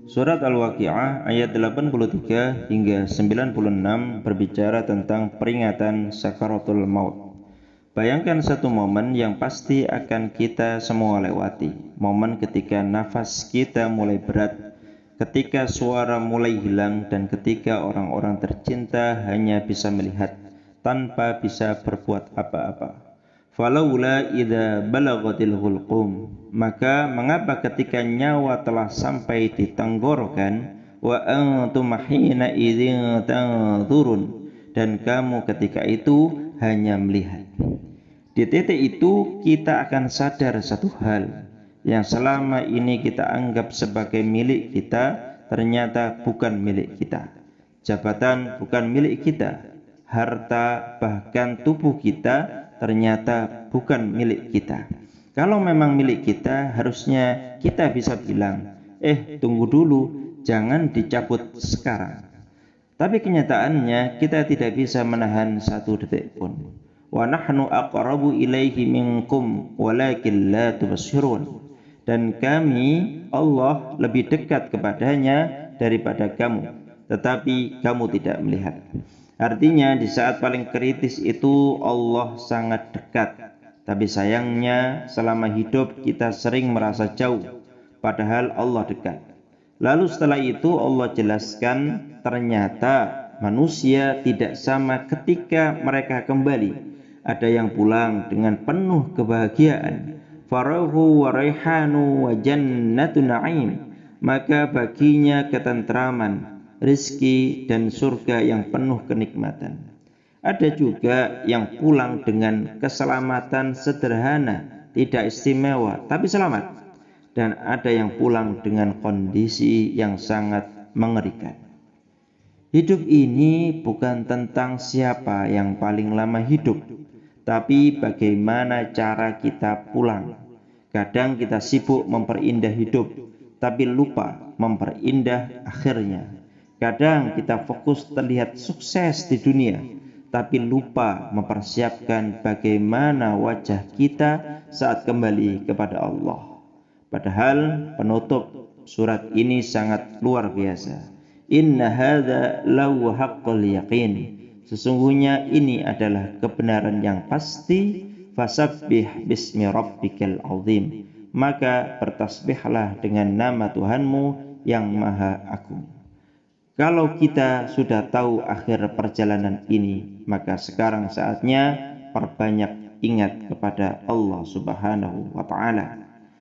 Surat Al-Waqi'ah ayat 83 hingga 96 berbicara tentang peringatan sakaratul maut. Bayangkan satu momen yang pasti akan kita semua lewati. Momen ketika nafas kita mulai berat, ketika suara mulai hilang, dan ketika orang-orang tercinta hanya bisa melihat tanpa bisa berbuat apa-apa. Falaula idza balaghatil hulqum, maka mengapa ketika nyawa telah sampai di tenggorokan, wa antum hina idzin tanzurun, dan kamu ketika itu hanya melihat. Di titik itu kita akan sadar satu hal yang selama ini kita anggap sebagai milik kita ternyata bukan milik kita. Jabatan bukan milik kita, harta bahkan tubuh kita ternyata bukan milik kita. Kalau memang milik kita, harusnya kita bisa bilang, tunggu dulu, jangan dicabut sekarang. Tapi kenyataannya kita tidak bisa menahan satu detik pun. Wa nahnu aqrabu ilaihi minkum walakin la tubsirun. Dan kami, Allah, lebih dekat kepadanya daripada kamu, tetapi kamu tidak melihat. Artinya di saat paling kritis itu Allah sangat dekat. Tapi sayangnya selama hidup kita sering merasa jauh, padahal Allah dekat. Lalu setelah itu Allah jelaskan ternyata manusia tidak sama ketika mereka kembali. Ada yang pulang dengan penuh kebahagiaan. Farahu wa raihanu wa jannatu na'im. Maka baginya ketentraman, rizki dan surga yang penuh kenikmatan. Ada juga yang pulang dengan keselamatan sederhana, tidak istimewa, tapi selamat. Dan ada yang pulang dengan kondisi yang sangat mengerikan. Hidup ini bukan tentang siapa yang paling lama hidup, tapi bagaimana cara kita pulang. Kadang kita sibuk memperindah hidup, tapi lupa memperindah akhirnya. Kadang kita fokus terlihat sukses di dunia, tapi lupa mempersiapkan bagaimana wajah kita saat kembali kepada Allah. Padahal penutup surat ini sangat luar biasa. Inna hadza lahu haqqul yaqin. Sesungguhnya ini adalah kebenaran yang pasti. Fasabbih bismi rabbikal azim. Maka bertasbihlah dengan nama Tuhanmu yang maha agung. Kalau kita sudah tahu akhir perjalanan ini, maka sekarang saatnya perbanyak ingat kepada Allah Subhanahu wa ta'ala.